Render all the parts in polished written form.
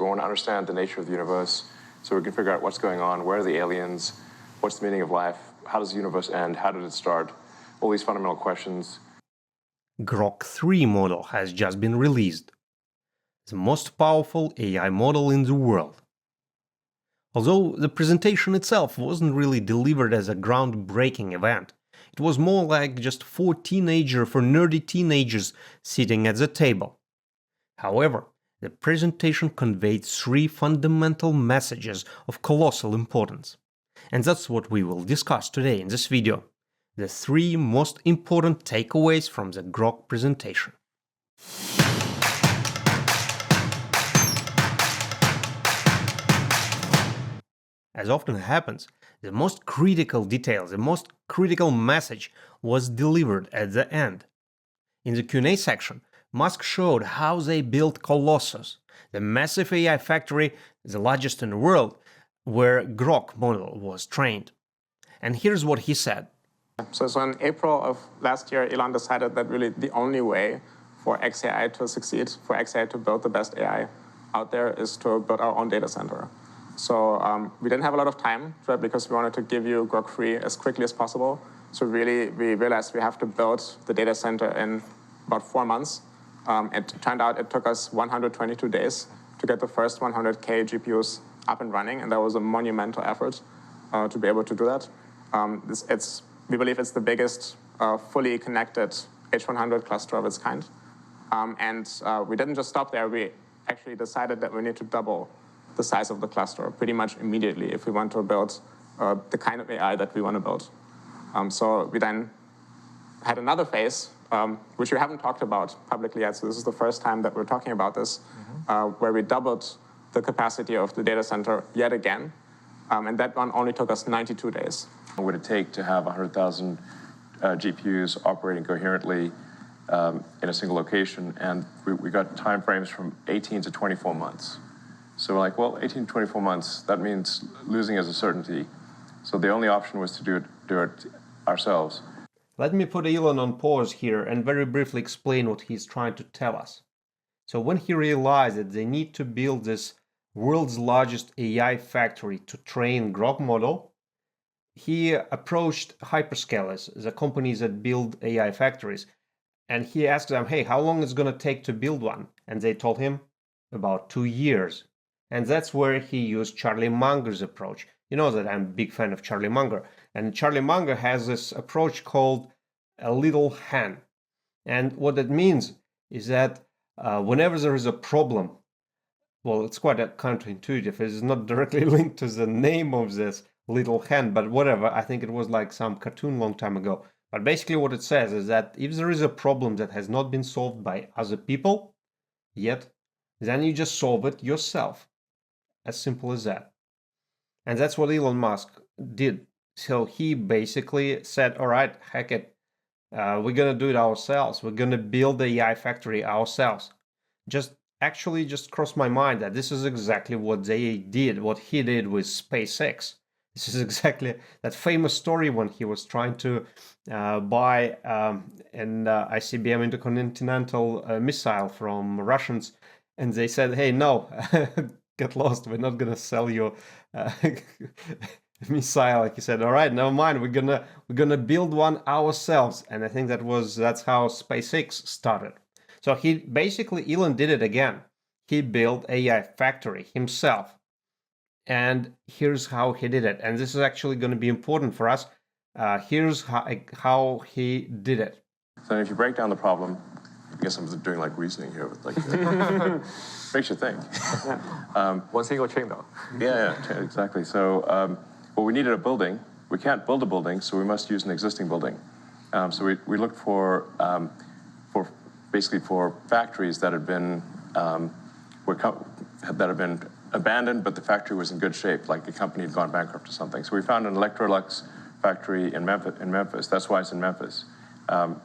We want to understand the nature of the universe so we can figure out what's going on, where are the aliens, what's the meaning of life, how does the universe end, how did it start, all these fundamental questions. Grok 3 model has just been released, the most powerful AI model in the world. Although the presentation itself wasn't really delivered as a groundbreaking event, it was more like just four nerdy teenagers sitting at the table. However, the presentation conveyed three fundamental messages of colossal importance. And that's what we will discuss today in this video. The three most important takeaways from the Grok presentation. As often happens, the most critical detail, the most critical message was delivered at the end. In the Q&A section, Musk showed how they built Colossus, the massive AI factory, the largest in the world, where Grok model was trained. And here's what he said. So in April of last year, Elon decided that really the only way for XAI to succeed, for XAI to build the best AI out there, is to build our own data center. So we didn't have a lot of time, right, because we wanted to give you Grok 3 as quickly as possible. So really, we realized we have to build the data center in about 4 months. It turned out it took us 122 days to get the first 100K GPUs up and running, and that was a monumental effort to be able to do that. We believe it's the biggest fully connected H100 cluster of its kind. We didn't just stop there. We actually decided that we need to double the size of the cluster pretty much immediately if we want to build the kind of AI that we want to build. So we then had another phase, which we haven't talked about publicly yet. So this is the first time that we're talking about this, where we doubled the capacity of the data center yet again. And that one only took us 92 days. What would it take to have 100,000 GPUs operating coherently in a single location? And we got time frames from 18 to 24 months. So we're like, well, 18 to 24 months, that means losing as a certainty. So the only option was to do it ourselves. Let me put Elon on pause here and very briefly explain what he's trying to tell us. So when he realized that they need to build this world's largest AI factory to train Grok model, he approached hyperscalers, the companies that build AI factories, and he asked them, hey, how long is it going to take to build one? And they told him about 2 years. And that's where he used Charley Munger's approach. You know that I'm a big fan of Charley Munger. And Charley Munger has this approach called a little hen. And what that means is that whenever there is a problem, well, it's quite counterintuitive. It's not directly linked to the name of this little hen, but whatever. I think it was like some cartoon long time ago. But basically what it says is that if there is a problem that has not been solved by other people yet, then you just solve it yourself. As simple as that. And that's what Elon Musk did. So he basically said, all right, heck it. We're going to do it ourselves. We're going to build the AI factory ourselves. Just crossed my mind that this is exactly what they did, what he did with SpaceX. This is exactly that famous story when he was trying to buy an ICBM intercontinental missile from Russians. And they said, hey, no, get lost. We're not going to sell you missile. Like he said, all right, never mind. We're gonna build one ourselves. And I think that's how SpaceX started. So Elon did it again. He built AI factory himself. And here's how he did it. And this is actually going to be important for us. Here's how he did it. So if you break down the problem, I guess I'm doing like reasoning here with like makes you think. One single chain though. Yeah, exactly. So well, we needed a building. We can't build a building, so we must use an existing building. So we looked for factories that had been abandoned, but the factory was in good shape, like the company had gone bankrupt or something. So we found an Electrolux factory in Memphis. That's why it's in Memphis. So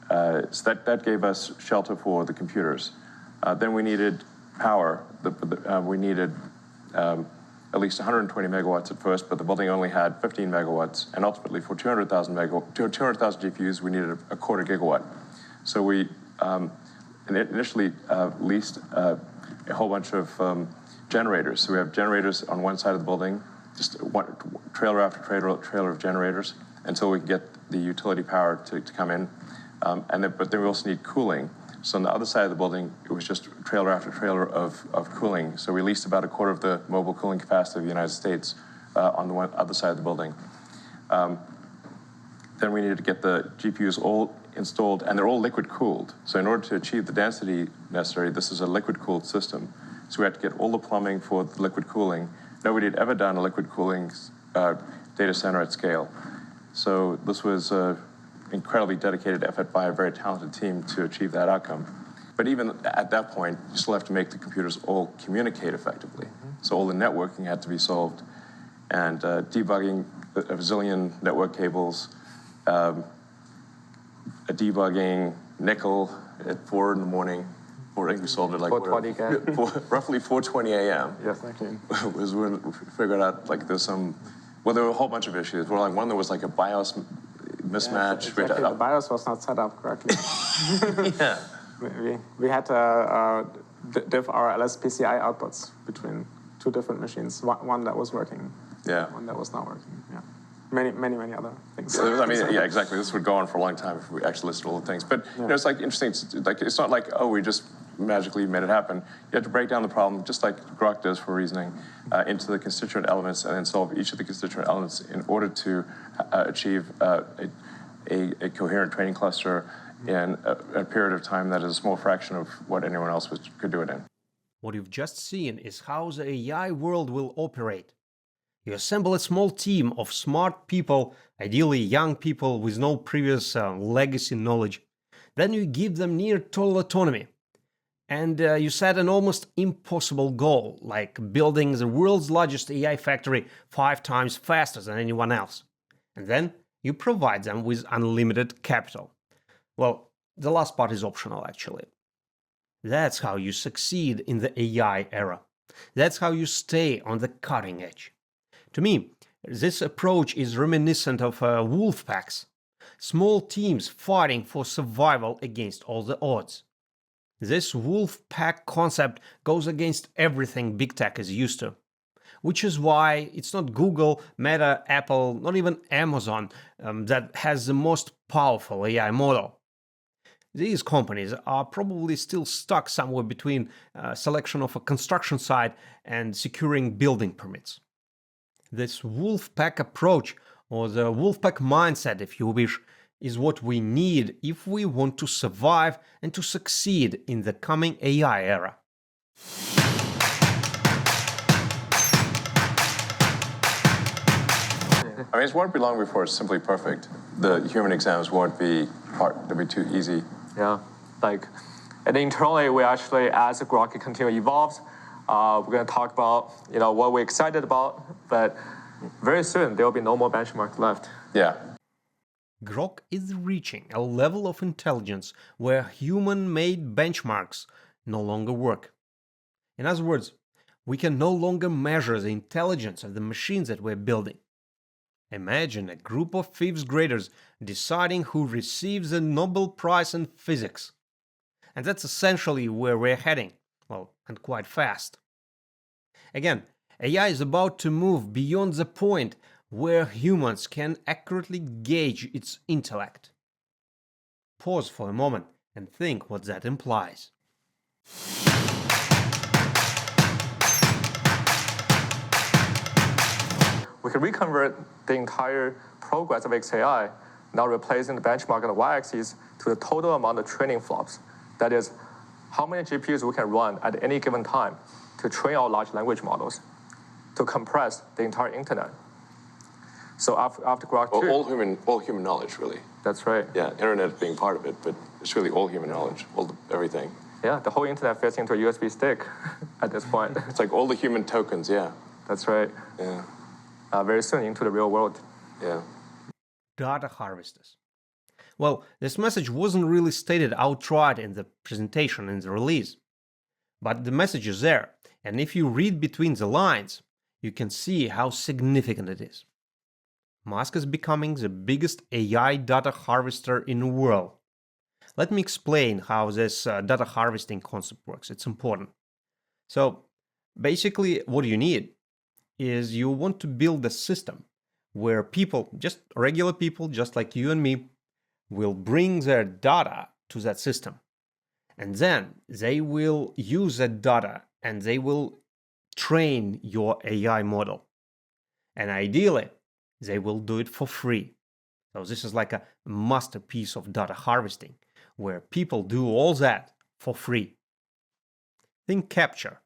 that gave us shelter for the computers. Then we needed power. We needed at least 120 megawatts at first, but the building only had 15 megawatts. And ultimately, for 200,000 GPUs, we needed a quarter gigawatt. So initially leased a whole bunch of generators. So we have generators on one side of the building, just one, trailer after trailer of generators, until we can get the utility power to come in. But then we also need cooling. So on the other side of the building, it was just trailer after trailer of cooling. So we leased about a quarter of the mobile cooling capacity of the United States on the other side of the building. Then we needed to get the GPUs all installed, and they're all liquid cooled. So in order to achieve the density necessary, this is a liquid cooled system. So we had to get all the plumbing for the liquid cooling. Nobody had ever done a liquid cooling data center at scale. So this was an incredibly dedicated effort by a very talented team to achieve that outcome. But even at that point, you still have to make the computers all communicate effectively. So all the networking had to be solved, and debugging a zillion network cables, debugging nickel at 4 in the morning. I think we solved it like 4:20 roughly 4:20 a.m. Yes, thank you. was when we figured out like there's some. Well, there were a whole bunch of issues. Well, like one there was like a BIOS mismatch. Exactly. The BIOS was not set up correctly. Yeah. We had to diff our LSPCI outputs between two different machines. One that was working. Yeah. One that was not working. Yeah. Many other things. I mean, yeah, exactly. This would go on for a long time if we actually listed all the things. But you know, it's like interesting. Like it's not like, oh, we just magically made it happen. You have to break down the problem, just like Grok does for reasoning, into the constituent elements, and then solve each of the constituent elements in order to achieve a coherent training cluster in a period of time that is a small fraction of what anyone else could do it in. What you've just seen is how the AI world will operate. You assemble a small team of smart people, ideally young people with no previous legacy knowledge. Then you give them near total autonomy. And you set an almost impossible goal, like building the world's largest AI factory 5 times faster than anyone else. And then you provide them with unlimited capital. Well, the last part is optional, actually. That's how you succeed in the AI era. That's how you stay on the cutting edge. To me, this approach is reminiscent of wolf packs, small teams fighting for survival against all the odds. This wolf pack concept goes against everything big tech is used to, which is why it's not Google, Meta, Apple, not even Amazon that has the most powerful AI model. These companies are probably still stuck somewhere between selection of a construction site and securing building permits. This wolf pack approach, or the wolf pack mindset if you wish, is what we need if we want to survive and to succeed in the coming AI era. I mean, it won't be long before it's simply perfect. The human exams won't be hard; they'll be too easy. Yeah, like, and internally we actually, as Grok continue evolves, we're going to talk about what we're excited about, but very soon there will be no more benchmark left. Yeah. Grok is reaching a level of intelligence where human-made benchmarks no longer work. In other words, we can no longer measure the intelligence of the machines that we're building. Imagine a group of 5th graders deciding who receives the Nobel Prize in Physics. And that's essentially where we're heading, well, and quite fast. Again, AI is about to move beyond the point where humans can accurately gauge its intellect. Pause for a moment and think what that implies. We can reconvert the entire progress of XAI, now replacing the benchmark on the y-axis, to the total amount of training flops. That is, how many GPUs we can run at any given time to train our large language models, to compress the entire internet. So after Grok 2... All human knowledge, really. That's right. Yeah, internet being part of it, but it's really all human knowledge, everything. Yeah, the whole internet fits into a USB stick at this point. It's like all the human tokens, yeah. That's right. Yeah. Very soon into the real world. Yeah. Data harvesters. Well, this message wasn't really stated outright in the presentation, in the release. But the message is there, and if you read between the lines, you can see how significant it is. Musk is becoming the biggest AI data harvester in the world. Let me explain how this data harvesting concept works. It's important. So basically, what you need is you want to build a system where people, just regular people, just like you and me, will bring their data to that system. And then they will use that data and they will train your AI model. And ideally, they will do it for free. So this is like a masterpiece of data harvesting, where people do all that for free. Think Capture.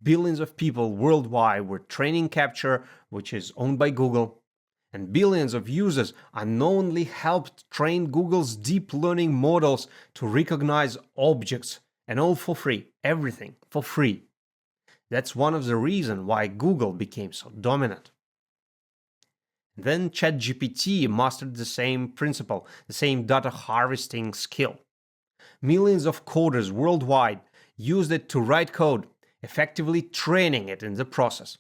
Billions of people worldwide were training Capture, which is owned by Google, and billions of users unknowingly helped train Google's deep learning models to recognize objects, and all for free, everything for free. That's one of the reasons why Google became so dominant. Then ChatGPT mastered the same principle, the same data harvesting skill. Millions of coders worldwide used it to write code, effectively training it in the process.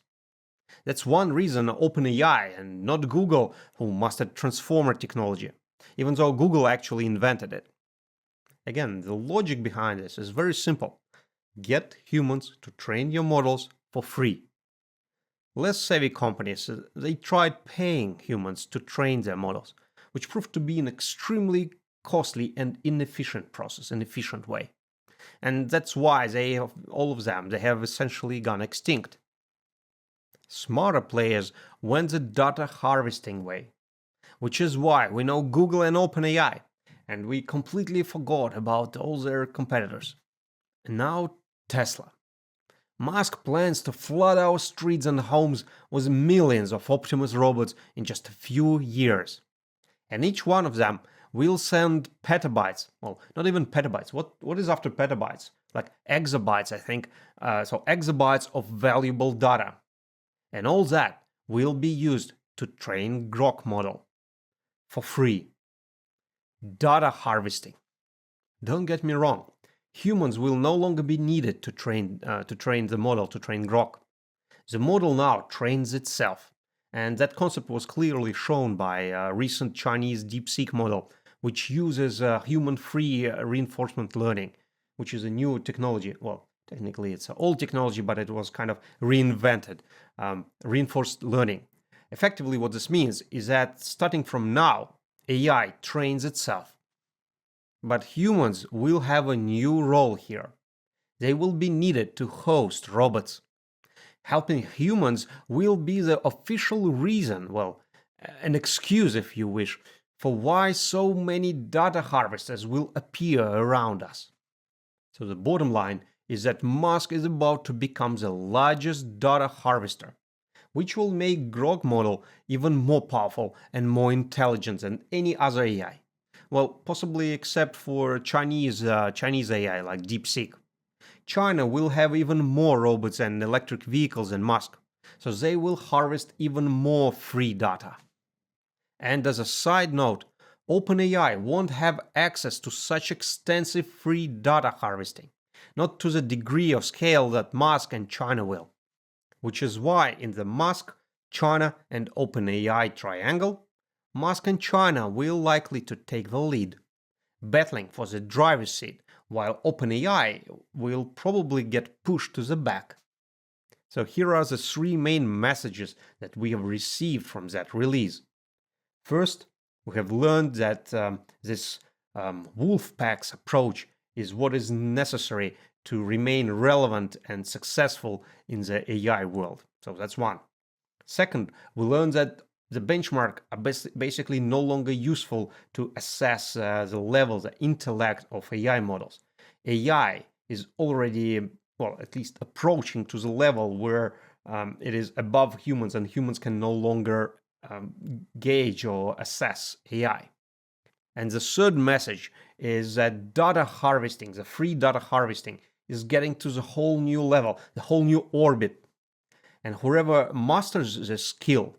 That's one reason OpenAI and not Google who mastered transformer technology, even though Google actually invented it. Again, the logic behind this is very simple. Get humans to train your models for free. Less savvy companies, they tried paying humans to train their models, which proved to be an extremely costly and inefficient process, an efficient way. And that's why all of them, they have essentially gone extinct. Smarter players went the data harvesting way, which is why we know Google and OpenAI, and we completely forgot about all their competitors. And now Tesla. Musk plans to flood our streets and homes with millions of Optimus robots in just a few years. And each one of them will send petabytes, well, not even petabytes, what is after petabytes? Like exabytes, I think, so exabytes of valuable data. And all that will be used to train Grok model for free. Data harvesting. Don't get me wrong, humans will no longer be needed to train the model, to train Grok. The model now trains itself, and that concept was clearly shown by a recent Chinese DeepSeek model, which uses human-free reinforcement learning, which is a new technology. Well, technically it's an old technology, but it was kind of reinvented. Reinforced learning. Effectively, what this means is that starting from now, AI trains itself. But humans will have a new role here. They will be needed to host robots. Helping humans will be the official reason, well, an excuse if you wish, for why so many data harvesters will appear around us. So the bottom line is that Musk is about to become the largest data harvester, which will make Grok model even more powerful and more intelligent than any other AI. Well, possibly except for Chinese AI like DeepSeek. China will have even more robots and electric vehicles than Musk, so they will harvest even more free data. And as a side note, OpenAI won't have access to such extensive free data harvesting, not to the degree of scale that Musk and China will. Which is why in the Musk, China, and OpenAI triangle, Musk and China will likely to take the lead, battling for the driver's seat, while OpenAI will probably get pushed to the back. So here are the three main messages that we have received from that release. First, we have learned that this wolf pack's approach is what is necessary to remain relevant and successful in the AI world. So that's one. Second, we learned that the benchmark are basically no longer useful to assess the level, the intellect of AI models. AI is already, well, at least approaching to the level where it is above humans and humans can no longer gauge or assess AI. And the third message is that data harvesting, the free data harvesting, is getting to the whole new level, the whole new orbit. And whoever masters this skill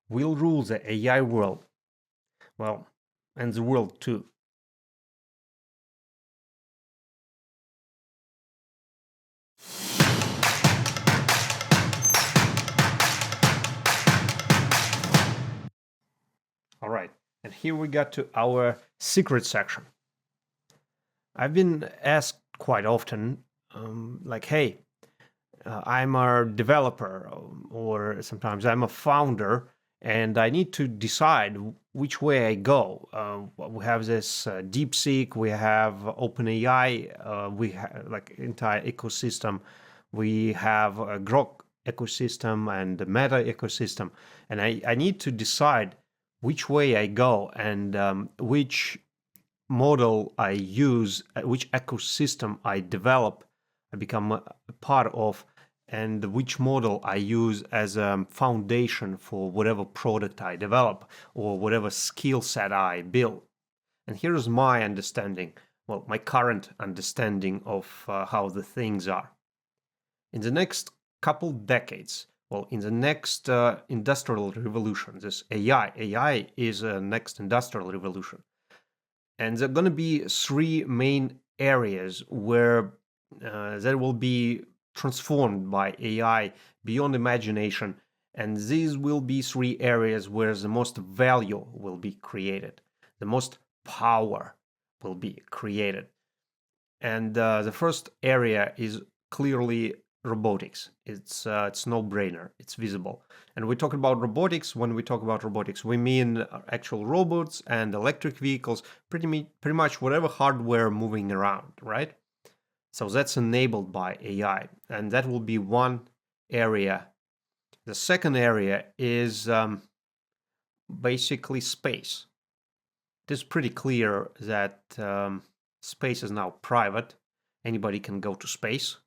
will rule the AI world. Well, and the world too. All right, and here we got to our secret section. I've been asked quite often, like, hey, I'm a developer, or sometimes I'm a founder, and I need to decide which way I go. We have this DeepSeek, we have OpenAI, we have like entire ecosystem, we have a Grok ecosystem and the Meta ecosystem, and I need to decide which way I go and which model I use, which ecosystem I develop, I become a part of, and which model I use as a foundation for whatever product I develop or whatever skill set I build. And here's my understanding, well, my current understanding of how the things are. In the next couple decades, well, in the next industrial revolution, this AI is a next industrial revolution. And there are going to be three main areas where that will be transformed by AI beyond imagination. And these will be three areas where the most value will be created, the most power will be created. And the first area is clearly robotics. It's no-brainer. It's visible. And we talk about robotics. When we talk about robotics, we mean actual robots and electric vehicles, pretty much whatever hardware moving around, right? So that's enabled by AI, and that will be one area. The second area is basically space. It is pretty clear that space is now private. Anybody can go to space.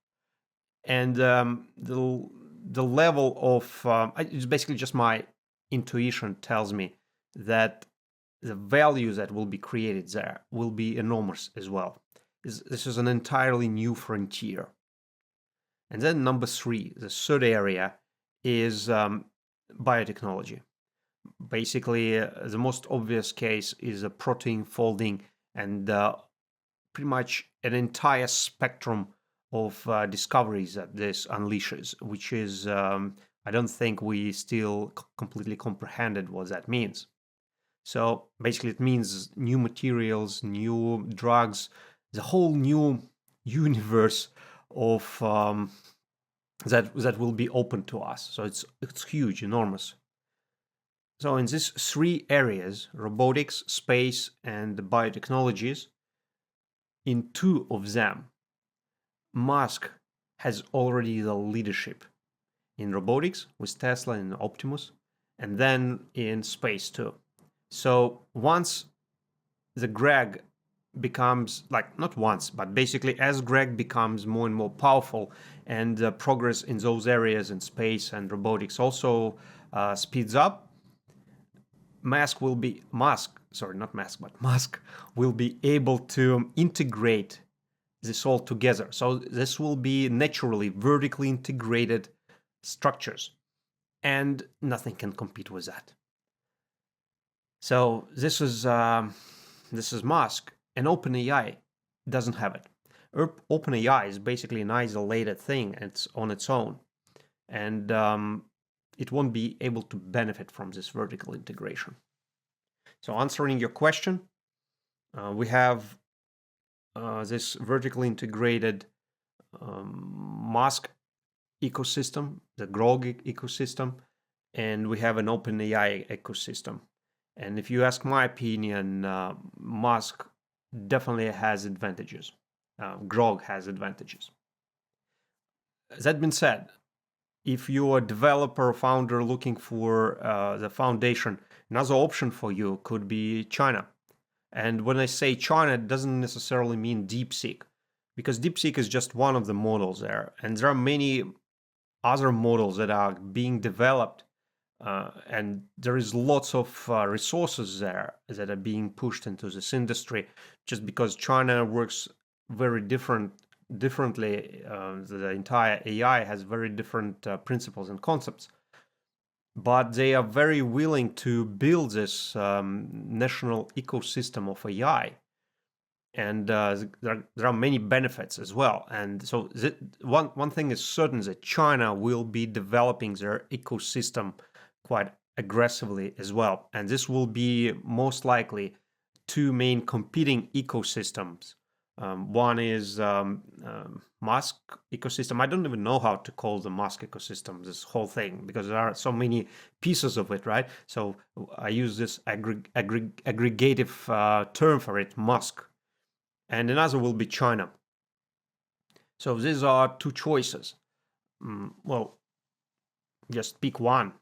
And the level of it's basically just my intuition tells me that the value that will be created there will be enormous as well. This is an entirely new frontier. And then number three, the third area, is biotechnology. Basically, the most obvious case is a protein folding and pretty much an entire spectrum of discoveries that this unleashes, which is, I don't think we still completely comprehended what that means. So basically it means new materials, new drugs, the whole new universe of that will be open to us. So it's huge, enormous. So in these three areas, robotics, space, and biotechnologies, in two of them, Musk has already the leadership in robotics with Tesla and Optimus, and then in space too. So once the Greg becomes, like, not once, but basically as Greg becomes more and more powerful and progress in those areas in space and robotics also speeds up, Musk will be able to integrate this all together. So this will be naturally vertically integrated structures, and nothing can compete with that. So this is Musk, and OpenAI doesn't have it. OpenAI is basically an isolated thing. It's on its own, and it won't be able to benefit from this vertical integration. So answering your question, we have this vertically integrated Musk ecosystem, the Grok ecosystem, and we have an OpenAI ecosystem. And if you ask my opinion, Musk definitely has advantages. Grok has advantages. That being said, if you're a developer, founder looking for the foundation, another option for you could be China. And when I say China, it doesn't necessarily mean DeepSeek, because DeepSeek is just one of the models there. And there are many other models that are being developed, and there is lots of resources there that are being pushed into this industry, just because China works very differently. The entire AI has very different principles and concepts. But they are very willing to build this national ecosystem of AI. And there are many benefits as well. And so one thing is certain, that China will be developing their ecosystem quite aggressively as well. And this will be most likely two main competing ecosystems One is Musk ecosystem. I don't even know how to call the Musk ecosystem, this whole thing, because there are so many pieces of it, right? So I use this aggregative term for it, Musk. And another will be China. So these are two choices. Well, just pick one.